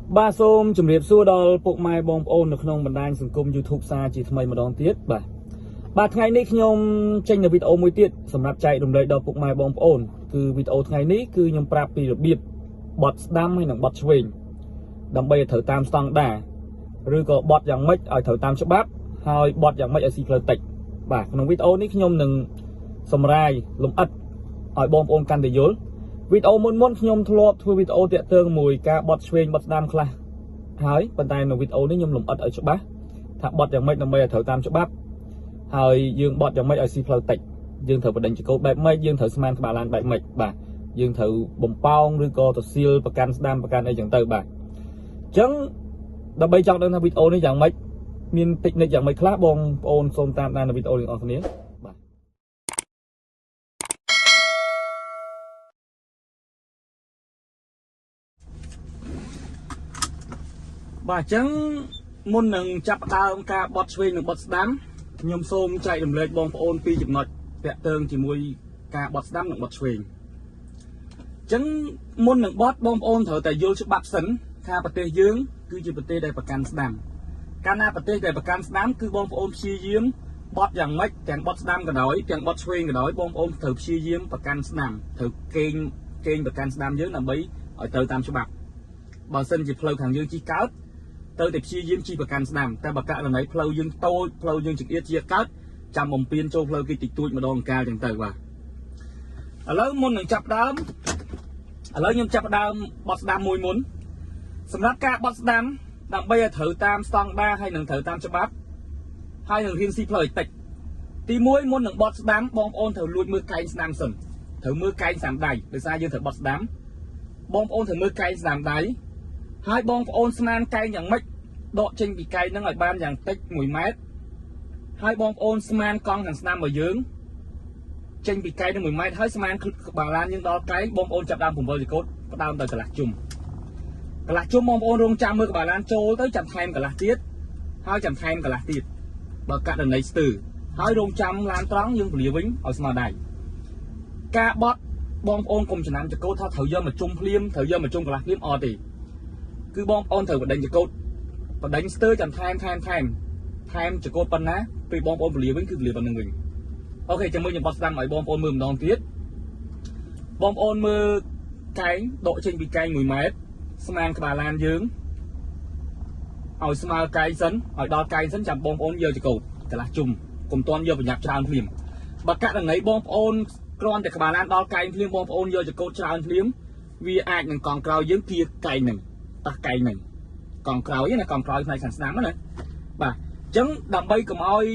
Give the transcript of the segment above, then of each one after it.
Ba xôm chùm riệp xua đo bộ mai bom ôn được không bản đàn sừng cung YouTube xa chỉ thay mà đón tiết ba ngày ní nhom tranh được video mối tiết sầmรับchạy đồng đầy đo bộ mai bom ôn cứ video ngày ní cứ nhom prap bị được biệp bọt đam hay là bọt swing đầm bay thở tam stang đà rồi có bọt dạng mấy ở thở tam chớp bát hai bọt dạng mấy ở xì phơi tịch trong video ní nhom đừng sầm rai lồng ắt ở bom ôn căn để dối video muốn nhom thua video tiện tương mùi ca bọt swing bọt đam khla hỏi bàn tay nó video ní nhom lồng ắt ở chớp bát thả bọt dạng mấy đầm bay ở thở tam chớp bátហើយយើងបត់យ៉ាងម៉េចឲ្យស៊ីផ្លូវតិចយើងត្រូវបដិញ្ញកោបែបម៉េចយើងត្រូវស្មានក្បាលឡានបែបម៉េចបាទយើងត្រូវបំប៉ោងឬក៏ទៅស៊ីលប្រកាន់ស្ដាំប្រកាន់អីចឹងទៅបាទអញ្ចឹងដើម្បីចង់ដឹងថាវីដេអូនេះយ៉ាងម៉េចមានតិចនិចយ៉ាងម៉េចខ្លះបងប្អូនសូមតាមដាននៅវីដេអូនេះអរគ្នាបាទអញ្ចឹងមុននឹងចាប់ផ្ដើមការបត់ឆ្វេងនិងបត់ស្ដាំខ្ញុំសូមចែករំលែកបងប្អូនពីចំណុចតាក់ទងជាមួយការបត់ស្ដាំនិងបត់ឆ្វេងអញ្ចឹងមុននឹងបត់បងប្អូនត្រូវតែយល់ច្បាប់សិនថាប្រទេសយើងគឺជាប្រទេសដែលប្រកាន់ស្ដាំកាលណាប្រទេសដែលប្រកាន់ស្ដាំគឺបងប្អូនព្យាយាមបត់យ៉ាងម៉េចទាំងបត់ស្ដាំក៏ដោយទាំងបត់ឆ្វេងក៏ដោយបងប្អូនត្រូវព្យាយាមប្រកាន់ស្ដាំត្រូវកេងប្រកាន់ស្ដាំយើងដើម្បីឲ្យត្រូវតាមច្បាប់បើសិនជាផ្លូវខាងយើងជិះកើតទៅតែព្យាយាមជិះប្រកាន់ស្ដាំតែបើករណីផ្លូវយើងតូចផ្លូវយើងចង្អៀតជាកើតចាំបំពេញចូលផ្លូវគេតិចតួចម្ដងកាលចឹងទៅបាទឥឡូវមុននឹងចាប់ដើមឥឡូវខ្ញុំចាប់ដើមបត់ស្ដាំមួយមុនសម្រាប់ការបត់ស្ដាំដើម្បីឲ្យត្រូវតាមស្តង់ដារហើយនឹងត្រូវតាមច្បាប់ហើយនឹងរៀនស៊ីផ្លូវតិចទី1មុននឹងបត់ស្ដាំបងប្អូនត្រូវលួចមើលកែងស្ដាំសិនត្រូវមើលកែងស្ដាំដៃដោយសារយើងត្រូវបត់ស្ដាំបងប្អូនត្រូវមើលកែងស្ដាំដៃហើយបងប្អូនស្មានកែងយ៉ាងម៉េចដកចេញពីកែងហ្នឹងឲ្យបានយ៉ាងតិច1ម៉ែត្រហើយបងប្អូនស្មានកង់ខាងស្ដាំរបស់យើងចេញពីកែងនឹង1ម៉ែត្រហើយស្មានក្បាលឡានយើងដល់កែងបងប្អូនចាប់ដើមបង្វិលចង្កូតផ្ដើមទៅកន្លះជុំបងប្អូនរងចាំមើលក្បាលឡានចូលទៅចាំថែមកន្លះទៀតហើយចាំថែមកន្លះទៀតបើករណីស្ទើរហើយរងចាំឡានត្រង់យើងពលាវិញឲ្យស្មើដៃការបត់បងប្អូនកុំចំណាំចង្កូតថាត្រូវយកមកជុំភ្លាមត្រូវយកមកជុំកន្លះភ្លាមអត់ទេគឺបងប្អូនត្រូវបដិញ្ញចង្កូតបដិញ្ញស្ទើរចាំថែមចង្កូតប៉ុណ្ណាពេលបងប្អូនពលាវិញគឺពលាប៉ុណ្្នឹងវិញអូខេចាំមើលខ្ញុំបត់ស្ដាំឲ្យបងប្អូនមើលម្ដងទៀតបងប្អូនមើលកែងដកចេញពីកែង1ម៉ែត្រស្មានក្បាលឡានយើងឲ្យស្មើកែងសិនឲ្យដល់កែងសិនចាំបងប្អូនយកចង្កូតកន្លះជុំកុំតន់យកប្រញាប់ច្រើនភ្លាមបើករណីបងប្អូនគ្រាន់តែក្បាលឡានដល់កែងភ្លាមបងប្អូនយកចង្កូតច្រើនភ្លាមវាអាចនឹងកង់ក្រោយយើងគៀកែងនឹងតោះកែងនឹងកង់ក្រោយណាកង់ក្រោយផ្នែកខាងស្ដាំណាបាទអញ្ចឹងដើម្បីកុំឲ្យ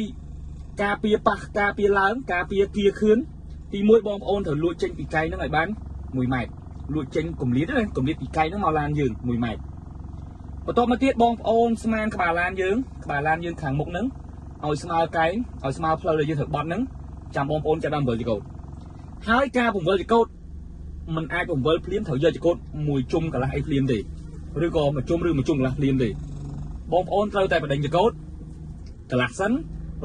ការពារប៉ះការពារឡើងការពារគៀខឿនទី1បងប្អូនត្រូវលួចចេញពីកែងហ្នឹងឲ្យបាន1ម៉ែត្រលួចចេញគម្លាតណាគម្លាតពីកែងហ្នឹងមកឡានយើង1ម៉ែត្របន្ទាប់មកទៀតបងប្អូនស្មានក្បាលឡានយើងខាងមុខហ្នឹងឲ្យស្មើកែងឲ្យស្មើផ្លូវដែលយើងត្រូវបត់ហ្នឹងចាំបងប្អូនចាប់ដើមបង្វិលចង្កូតហើយការបង្វិលចង្កូតมันអាចបង្វិលភ្លាមត្រូវយកចង្កូតមួយជុំកន្លះអីភ្លាមទេឬក៏មួយជុំកន្លះភ្លាមទេបងប្អូនត្រូវតែបដិញ្ញចង្កូតកន្លះសិន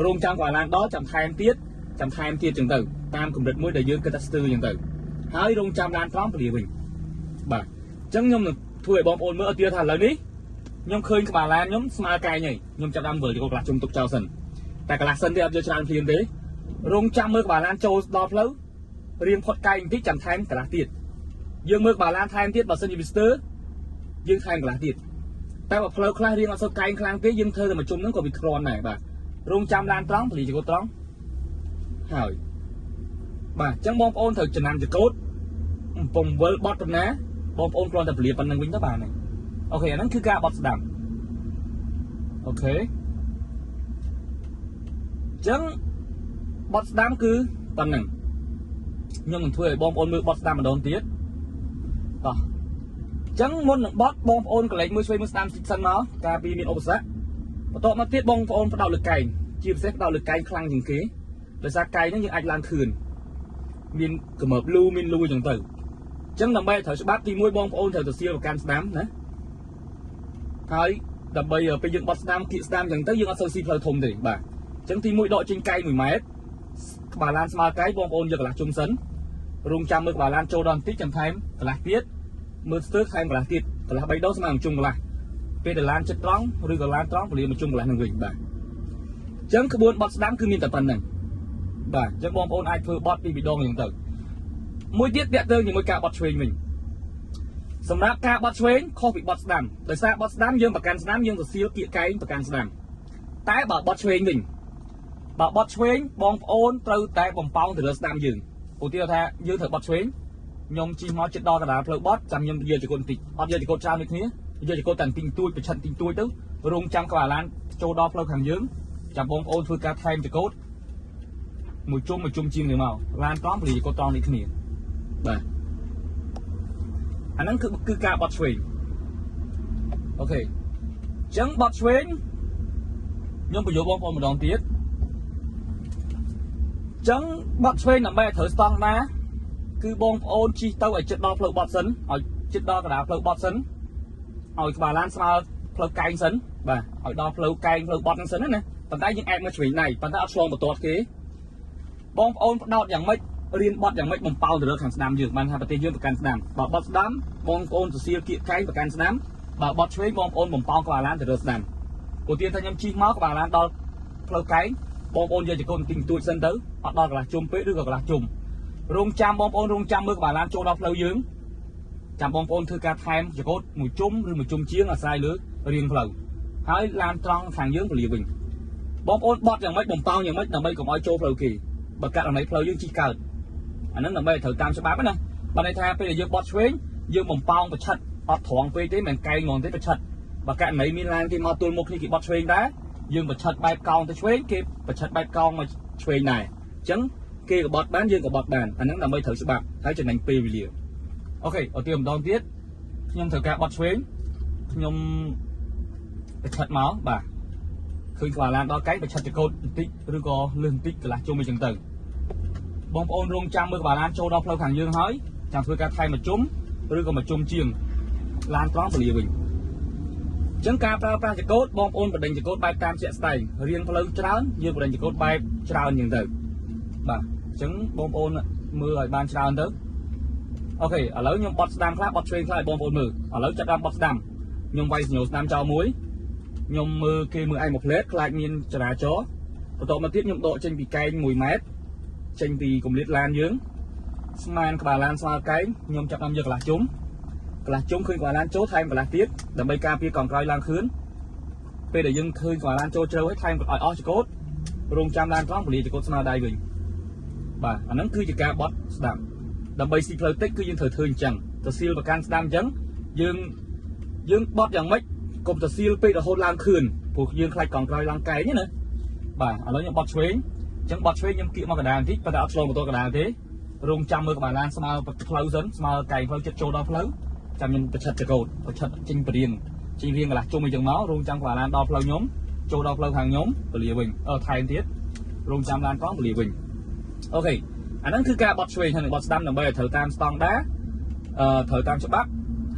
រងចាំក្បាលឡានដល់ចាំថែមទៀតចឹងទៅតាមកម្រិតមួយដែលយើងគិតថាស្ទើរចឹងទៅហើយរងចាំឡានត្រង់ពលាវិញបាទអញ្ចឹងខ្ញុំនឹងធ្វើឲ្យបងប្អូនមើលឲ្យទៀតថាឥឡូវនេះខ្ញុំឃើញក្បាលឡានខ្ញុំស្មើកែងហើយខ្ញុំចាប់ដើមវិលចង្កូតកន្លះជុំទុកចោលសិនតែកន្លះសិនទេអត់យកច្រើនភ្លាមទេរងចាំមើលក្បាលឡានចូលដល់ផ្លូវរៀងផុតកែងបន្តិចចាំថែមកន្លះទៀតយើងមើលក្បាលឡានថែមទៀតបើសិនជាវាស្ទើរយើងថែមកន្លះទៀតតែបើផ្លូវខ្លះរៀងអត់សូវកែងខ្លាំងទេយើងធ្វើតែមួយជុំហ្នឹងក៏វាគ្រាន់ដែរបាទរងចាំឡានត្រង់ពលាចង្កូតត្រង់ហើយបាទអញ្ចឹងបងប្អូនត្រូវចំណាំចង្កូតពំវិលបត់ប៉ុណ្ណាបងប្អូនគ្រាន់តែពលាប៉ុណ្្នឹងវិញទៅបាទអូខេអាហ្នឹងគឺការបត់ស្ដាំអូខេអញ្ចឹងបត់ស្ដាំគឺប៉ុណ្្នឹងខ្ញុំនឹងធ្វើឲ្យបងប្អូនមើលបត់ស្ដាំម្ដងទៀតតោះអញ្ចឹងមុននឹងបត់បងប្អូនកន្លែងមើលឆ្វេងមើលស្ដាំសិនមកការពីមានឧបសគ្គបន្ទាប់មកទៀតបងប្អូនផ្ដោតលើកែងជាពិសេសផ្ដោតលើកែងខ្លាំងជាងគេដោយសារកែងហ្នឹងយើងអាចឡើងខឿនមានកម្រើបលូមានលូអញ្ចឹងទៅអញ្ចឹងដើម្បីត្រូវច្បាប់ទី1បងប្អូនត្រូវទៅសៀលប្រកាន់ស្ដាំណាហើយដើម្បីពេលយើងបត់ស្ដាំគៀកស្ដាំអញ្ចឹងទៅយើងអត់សូវស៊ីផ្លូវធំទេបាទអញ្ចឹងទី1ដកចេញកែង1ម៉ែត្រក្បាលឡានស្មើកែងបងប្អូនយកកន្លះជុំសិនរងចាំមើលក្បាលឡានចូលដល់បន្តិចចាំថែមកន្លះទៀតមើលស្ទើរថែមកន្លះទៀតកន្លះ3ដងស្មើនឹងជុំកន្លះ ពេលដែលឡានចិត្តត្រង់ឬក៏ឡានត្រង់ពលាមកជុំកន្លែងនឹងវិញបាទអញ្ចឹងក្បួនបត់ស្ដាំគឺមានតែប៉ុណ្្នឹងបាទអញ្ចឹងបងប្អូនអាចធ្វើបត់ពីម្ដងយ៉ាងទៅមួយទៀតតាក់ទងជាមួយការបត់ឆ្វេងវិញសម្រាប់ការបត់ឆ្វេងខុសពីបត់ស្ដាំដោយសារបត់ស្ដាំយើងប្រកាន់ស្ដាំយើងទៅសៀលគៀកកែងប្រកាន់ស្ដាំតែបើបត់ឆ្វេងវិញបើបត់ឆ្វេងបងប្អូនត្រូវតែបំប៉ោងទៅលើស្ដាំយើងឧទាហរណ៍ថាយើងត្រូវបត់ឆ្វេងខ្ញុំជិះមកចិត្តដល់កណ្ដាលផ្លូវបត់ចាំខ្ញុំយកចង្កូតបន្តិចអត់យកចង្កូតច្រើនដូចគ្នាយកចង្កូតតែទីងទួយប្រឆិតទីងទួយទៅរងចាំក្បាលឡានចូលដល់ផ្លូវខាងយើងចាំបងប្អូនធ្វើការថែមចង្កូតមួយជុំជាងនេះមកឡានត្រង់ពលាចង្កូតត្រង់នេះគ្នាបាទអាហ្នឹងគឺការបត់ឆ្វេងអូខេអញ្ចឹងបត់ឆ្វេងខ្ញុំបញ្យល់បងប្អូនម្ដងទៀតអញ្ចឹងបត់ឆ្វេងដើម្បីឲ្យត្រូវស្តង់ដាគឺបងប្អូនជិះទៅឲ្យជិតដល់ផ្លូវបត់សិនឲ្យជិតដល់កណ្ដាលផ្លូវបត់សិនឲ្យក្បាលឡានស្មើផ្លូវកែងសិនបាទឲ្យដល់ផ្លូវកែងផ្លូវបត់ហ្នឹងសិនណាប៉ុន្តែយើងអាចមកឆ្វេងដៃប៉ុន្តែអត់ឆ្លងបន្ទាត់គេបងប្អូនផ្ដោតយ៉ាងម៉េចរៀនបត់យ៉ាងម៉េចបំប៉ោងទៅលើខាងស្ដាំយើងបានថាប្រទេសយើងប្រកាន់ស្ដាំបើបត់ស្ដាំបងប្អូនសរសៀលគៀកកែងប្រកាន់ស្ដាំបើបត់ឆ្វេងបងប្អូនបំប៉ោងក្បាលឡានទៅលើស្ដាំឧទាហរណ៍ថាខ្ញុំជិះមកក្បាលឡានដល់ផ្លូវកែងបងប្អូនយកចង្កូតទីងទួចសិនទៅអត់ដល់កន្លះជុំពេកឬក៏កន្លះជុំរងចាំបងប្អូនរងចាំមើលក្បាលឡានចូលដល់ផ្លូវយើងចាំបងប្អូនធ្វើការថែមចង្កូតមួយជុំឬមួយជុំជាងអាស្រ័យលើរៀងផ្លូវហើយឡានត្រង់ខាងយើងពលាវិញបងប្អូនបត់យ៉ាងម៉េចបំប៉ោងយ៉ាងម៉េចដើម្បីកុំឲ្យចូលផ្លូវគេបើករណីផ្លូវយើងជិះកើតអាហ្នឹងដើម្បីឲ្យត្រូវតាមច្បាប់ណាបើន័យថាពេលដែលយើងបត់ឆ្វេងយើងបំប៉ោងប្រឆិតអត់ត្រង់ពេកទេមិនកែងហ្មងទេប្រឆិតបើករណីមានឡានគេមកទល់មុខគ្នាគេបត់ឆ្វេងដែរយើងប្រឆិតបែបកោងទៅឆ្វេងគេប្រឆិតបែបកោងមកឆ្វេងដែរអញ្ចឹងគេក៏បត់បានយើងក៏បត់បានអាហ្នឹងដើម្បីត្រូវច្បាប់ហើយចំណេញពេលវេលាអូខេឧទាហរណ៍ម្ដងទៀតខ្ញុំត្រូវការបត់ឆ្វេងខ្ញុំប្រឆិតមកបាទឃើញក្បាលឡានដល់កែងប្រឆិតចង្កូតបន្តិចឬក៏លឿនបន្តិចកន្លះជុំអីចឹងទៅបងប្អូនរងចាំមើលក្បាលឡានចូលដល់ផ្លូវខាងយើងហើយចាំធ្វើការថែមមួយជុំឬក៏មួយជុំជាងឡានត្រង់ពលាវិញអញ្ចឹងការប្រើប្រាស់ចង្កូតបងប្អូនបដិញចង្កូតបែបតាមជាក់ស្ដែងរៀនផ្លូវច្រើនយើងបដិញចង្កូតបែបច្រើនចឹងទៅបាទអញ្ចឹងបងប្អូនមើលឲ្យបានច្រើនទៅអូខេឥឡូវខ្ញុំបត់ស្ដាំខ្លះបត់ឆ្វេងខ្លះឲ្យបងប្អូនមើលឥឡូវចាប់ដើមបត់ស្ដាំខ្ញុំវាយសញ្ញោស្ដាំចោលមួយខ្ញុំមើលគេមើលឯមួយផ្លែតខ្លាចមានចរាចរណ៍បន្ទាប់មកទៀតខ្ញុំដកចេញពីកែង1ម៉ែត្រចេញពីគម្លាតឡានយើងស្មានក្បាលឡានស្មើកែងខ្ញុំចាប់តាមយកកន្លះជុំឃើញក្បាលឡានចូលថែមកន្លះទៀតដើម្បីការពារកង់ក្រោយឡើងខឿនពេលដែលយើងឃើញក្បាលឡានចូលជ្រៅហើយថែមឲ្យអស់ចង្កូតរងចាំឡានត្រង់ពលាចង្កូតស្មើដៃវិញបាទអាហ្នឹងគឺជាការបត់ស្ដាំដើម្បីស៊ីផ្លូវតិចគឺយើងត្រូវធ្វើអញ្ចឹងទៅសៀលប្រកាន់ស្ដាំអញ្ចឹងយើងបត់យ៉ាងម៉េចកុំទៅសៀលពេករហូតឡើងខឿនព្រោះយើងខ្លាចកង់ក្រោយឡើងកែងណាបាទឥឡូវខ្ញុំបត់ឆ្វេងអញ្ចឹងបត់ឆ្វេងខ្ញុំគៀកមកកណ្ដាលបន្តិចប៉ុន្តែអត់ឆ្លងបន្ទាត់កណ្ដាលទេរងចាំមើលក្បាលឡានស្មើផ្លូវសិនស្មើកែងផ្លូវចិត្តចូលដល់ផ្លូវចាំខ្ញុំប្រឆិតចង្កូតប្រឆិតចេញបរៀងចេញរៀងកន្លះជុំអីចឹងមករងចាំក្បាលឡានដល់ផ្លូវខ្ញុំចូលដល់ផ្លូវខាងខ្ញុំពលាវិញថែមទៀតរងចាំឡានត្រង់ពលាវិញអូខេអាហ្នឹងគឺការបត់ឆ្វេងហើយនឹងបត់ស្ដាំដើម្បីឲ្យត្រូវតាមស្តង់ដារត្រូវតាមច្បាប់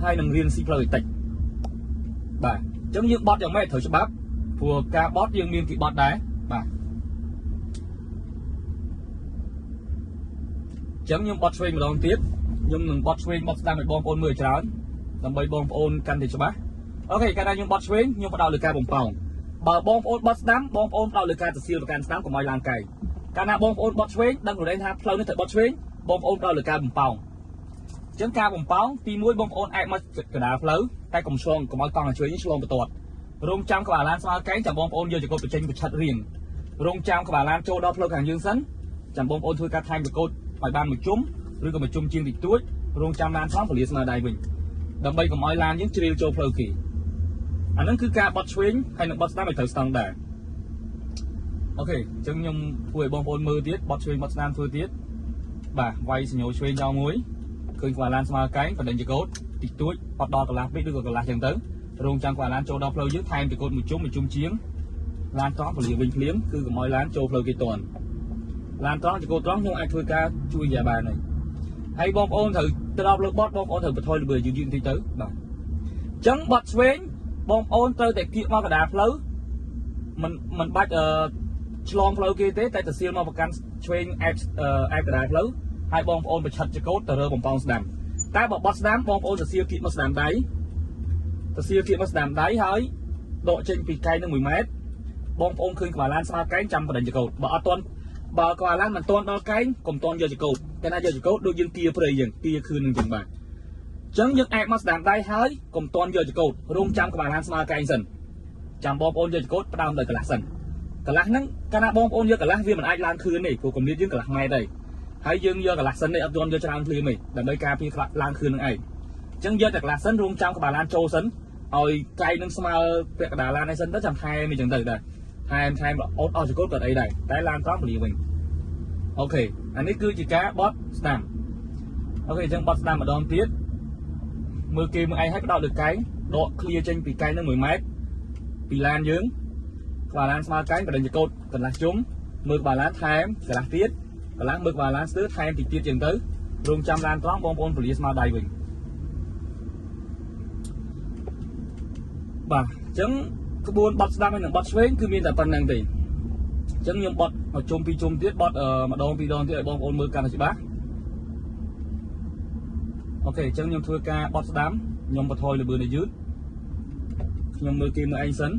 ហើយនឹងរៀនស៊ីផ្លូវតិចបាទអញ្ចឹងយើងបត់យ៉ាងម៉េចត្រូវច្បាប់ព្រោះការបត់យើងមានគេបត់ដែរបាទអញ្ចឹងខ្ញុំបត់ឆ្វេងម្ដងទៀតខ្ញុំនឹងបត់ឆ្វេងបត់ស្ដាំឲ្យបងប្អូនមើលច្រើនដើម្បីបងប្អូនកាន់តែច្បាស់អូខេកាលណាខ្ញុំបត់ឆ្វេងខ្ញុំផ្ដោតលើការបំប៉ោងបើបងប្អូនបត់ស្ដាំបងប្អូនផ្ដោតលើការទៅសៀលប្រកាន់ស្ដាំកុំឲ្យឡើងកែងកាលណាបងប្អូនបត់ឆ្វេងដឹងខ្លួនឯងថាផ្លូវនេះត្រូវបត់ឆ្វេងបងប្អូនផ្ដោតលើការបំប៉ោងអញ្ចឹងការបំប៉ោងទី1បងប្អូនអាចមកកណ្ដាលផ្លូវតែកុំឆ្លងកុំឲ្យកង់ឆ្វេងនេះឆ្លងបន្ទាត់រងចាំក្បាលឡានស្មើកែងចាំបងប្អូនយកចង្កូតបញ្ចេញប្រឆិតរៀងរងចាំក្បាលឡានចូលដល់ផ្លូវខាងយើងសិនចាំបងប្អូនធ្វើការថែមចង្កូតឲ្យបានមួយជុំឬក៏មួយជុំជាងតិចតួចរងចាំឡានត្រង់ពលាស្មើដៃវិញដើម្បីកុំឲ្យឡានយើងជ្រៀលចូលផ្លូវគេអាហ្នឹងគឺការបត់ឆ្វេងហើយនឹងបត់ស្ដាំឲ្យត្រូវស្តង់ដារអូខេអញ្ចឹងខ្ញុំធ្វើឲ្យបងប្អូនមើលទៀតបត់ឆ្វេងបត់ស្ដាំធ្វើទៀតបាទវាយសញ្ញោឆ្វេងចោលមួយឃើញក្បាលឡានស្មើកែងបដិញចង្កូតតិចតួចអត់ដល់កន្លះពេកឬក៏កន្លះចឹងទៅរងចាំក្បាលឡានចូលដល់ផ្លូវយើងថែមចង្កូតមួយជុំជាងឡានត្រង់ពលាវិញភ្លាមគឺកុំឲ្យឡានចូលផ្លូវគេតាន់ឡានត្រង់ចង្កូតត្រង់ខ្ញុំអាចធ្វើការជួយយ៉ាបានហើយបងប្អូនត្រូវទៅដល់ផ្លូវបត់បងប្អូនត្រូវបន្ថយល្បឿនយឺតបន្តិចទៅបាទអញ្ចឹងបត់ឆ្វេងបងប្អូនត្រូវតែគៀកមកកណ្ដាលផ្លូវមិនបាច់ឆ្លងផ្លូវគេទេតែទៅសៀលមកប្រកាន់ឆ្វេងអែបកណ្ដាលផ្លូវហើយបងប្អូនប្រឆិតចង្កូតទៅរើបំប៉ោងស្ដាំតែបើបត់ស្ដាំបងប្អូនទៅសៀលគៀកមកស្ដាំដៃ ទៅសៀលគៀកមកស្ដាំដៃហើយដកចេញពីកែងនឹង1 ម៉ែត្របងប្អូនឃើញក្បាលឡានស្មើកែងចាំបដិញ្ញកោតបើអត់ទាន់បើក្បាលឡានមិនទាន់ដល់កែងកុំទាន់យកចកោតតែណាយកចកោតដូចយើងទាព្រៃយើងទាខឿននឹងចឹងបាទអញ្ចឹងយើងអាចមកស្ដាំដៃហើយកុំទាន់យកចកោតរងចាំក្បាលឡានស្មើកែងសិនចាំបងប្អូនយកចកោតផ្ដើមដោយកន្លះសិនកន្លះហ្នឹងកាលណាបងប្អូនយកកន្លះវាមិនអាចឡើងខឿនទេព្រោះកម្រិតយើងកន្លះម៉ែត្រទេហើយយើងយកកន្លះសិននេះអត់ទាន់យកច្រើនភ្លាមទេដើម្បីការពារឡើងខឿននឹងឯងអញ្ចឹងយកតែកន្លះសិនរងចាំក្បាលឡានចូលសិនឲ្យកែងនឹងស្មើពាក់កណ្ដាលឡានឲ្យសិនទៅចាំថែមអញ្ចឹងទៅដែរថែមអត់អស់ចកោតក៏អីដែរតែឡានត្រង់ពលាវិញអូខេអានេះគឺជាការបត់ស្ដាំអូខេអញ្ចឹងបត់ស្ដាំម្ដងទៀតមើលគេមើលឯងឲ្យបដោតលើកែងដកឃ្លៀចេញពីកែងនឹង1 ម៉ែត្រពីឡានយើងក្បាលឡានស្មើកែងបដិញ្ញកោតកន្លះជុំមើលក្បាលឡានថែមកន្លះទៀតកន្លះមើលក្បាលឡានស្ទើរថែមតិចទៀតចឹងទៅរងចាំឡានត្រង់បងប្អូនពលាស្មើដៃវិញបាទអញ្ចឹងក្បួនបត់ស្ដាំហើយនឹងបត់ឆ្វេងគឺមានតែប៉ុណ្្នឹងទេអញ្ចឹងខ្ញុំបត់មកជុំពីជុំទៀតបត់ម្ដងពីរដងទៀតឲ្យបងប្អូនមើលកាន់តែច្បាស់អូខេអញ្ចឹងខ្ញុំធ្វើការបត់ស្ដាំខ្ញុំបន្ថយល្បឿនឲ្យយឺតខ្ញុំមើលគេមើលឯងសិន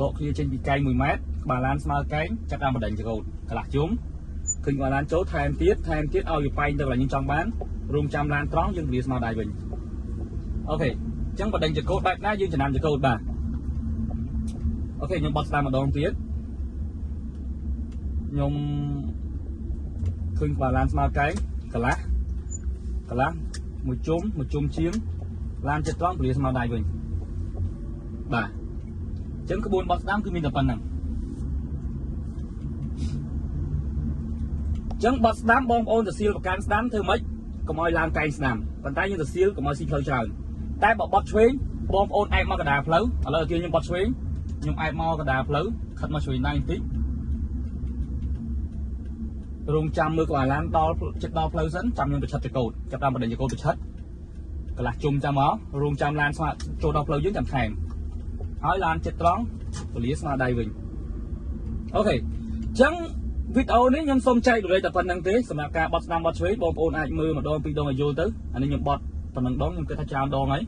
ដកឃ្លៀចេញពីកែង1 ម៉ែត្រក្បាលឡានស្មើកែងចាប់តាមបដិញ្ញកោតកន្លះជុំឃើញក្បាលឡានចូលថែមទៀតឲ្យវាបែកទៅកន្លែងយើងចង់បានរងចាំឡានត្រង់យើងពលាស្មើដៃវិញអូខេអញ្ចឹងបដិញ្ញកោតបែបណាយើងចំណាំចកោតបាទអូខេខ្ញុំបត់ស្ដាំម្ដងទៀតខ្ញុំឃើញក្បាលឡានស្មើកែងកន្លះមួយជុំជាងឡានចិត្តត្រង់ពលាស្មើដៃវិញបាទអញ្ចឹងក្បួនបត់ស្ដាំគឺមានតែប៉ុណ្្នឹងអញ្ចឹងបត់ស្ដាំបងប្អូនទៅសៀលប្រកាន់ស្ដាំធ្វើម៉េចកុំឲ្យឡើងកែងស្ដាំប៉ុន្តែយើងទៅសៀលកុំឲ្យស៊ីផ្លូវច្រើនតែបើបត់ឆ្វេងបងប្អូនអែបមកកណ្ដាលផ្លូវឥឡូវខ្ញុំបត់ឆ្វេងខ្ញុំអែបមកកណ្ដាលផ្លូវខិតមកឆ្វេងដៃបន្តិចរងចាំមើលក្បាលឡានដល់ចិត្តដល់ផ្លូវសិនចាំខ្ញុំប្រឆិតចកោតចាប់តាមបដិញ្ញកោតប្រឆិតកន្លះជុំចាំមករងចាំឡានស្មើចូលដល់ផ្លូវយើងចាំថែមហើយឡានចិត្តត្រង់ពលាស្មើដៃវិញអូខេអញ្ចឹងវីដេអូនេះខ្ញុំសូមចែករំលែកតែប៉ុណ្្នឹងទេសម្រាប់ការបត់ស្ដាំបត់ឆ្វេងបងប្អូនអាចមើលម្ដងពីរដងឲ្យយល់ទៅអានេះខ្ញុំបត់ប៉ុណ្្នឹងដងខ្ញុំគិតថាច្រើនដងហើយ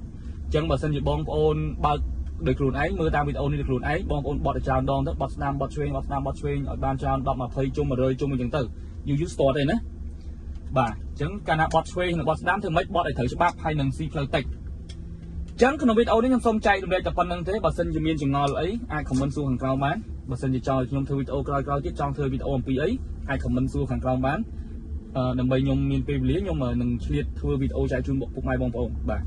អញ្ចឹងបើសិនជាបងប្អូនបើកដោយខ្លួនឯងមើលតាមវីដេអូនេះដោយខ្លួនឯងបងប្អូនបត់ឲ្យច្រើនដងទៅបត់ស្ដាំបត់ឆ្វេងឲ្យបានច្រើន10 20ជុំ100ជុំអញ្ចឹងទៅយូរស្ទតទេណាបាទអញ្ចឹងកាលណាបត់ឆ្វេងនិងបត់ស្ដាំធ្វើម៉េចបត់ឲ្យត្រូវច្បាប់ហើយនឹងស៊ីផ្លូវតិចអញ្ចឹងក្នុងវីដេអូនេះខ្ញុំសូមចែករំលែកតែប៉ុណ្្នឹងទេបើសិនជាមានចម្ងល់អីអាចខមមិនសួរខាងក្រោមបានបើសិនជាចង់ឲ្យខ្ញុំធ្វើវីដេអូក្រោយៗទៀតចង់ធ្វើវីដេអូអំពីអីអាចខមមិនសួរខាងក្រោមបានដើម្បីខ្ញុំមានពេលវេលាខ្ញុំនឹងឆ្លៀតធ្វើវីដេអូចែកជូនពុកម៉ែបងប្អូនបាទ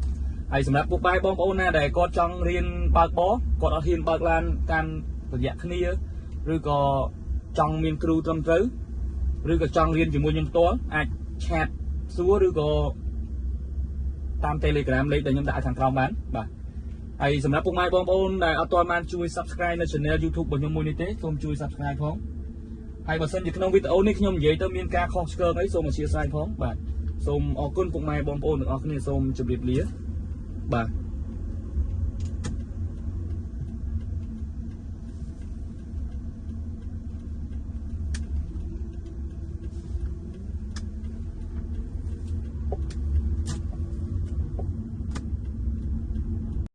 ហើយសម្រាប់ពុកម៉ែបងប្អូនណាដែលគាត់ចង់រៀនបើកបរគាត់អត់ហ៊ានបើកឡានតាមរយៈគ្នាឬក៏ចង់មានគ្រូត្រឹមត្រូវឬក៏ចង់រៀនជាមួយខ្ញុំផ្ទាល់អាចឆាតសួរឬក៏តាម Telegram លេខដែលខ្ញុំដាក់ខាងក្រោមបានបាទហើយសម្រាប់ពុកម៉ែបងប្អូនដែលអត់ទាន់បានជួយ Subscribe នៅ Channel YouTube របស់ខ្ញុំមួយនេះទេសូមជួយ Subscribe ផងហើយបើសិនជាក្នុងវីដេអូនេះខ្ញុំនិយាយទៅមានការខុសឆ្គងអីសូមអធិស្ឋានផងបាទសូមអរគុណពុកម៉ែបងប្អូនទាំងអស់គ្នាសូមជម្រាបលាបាទ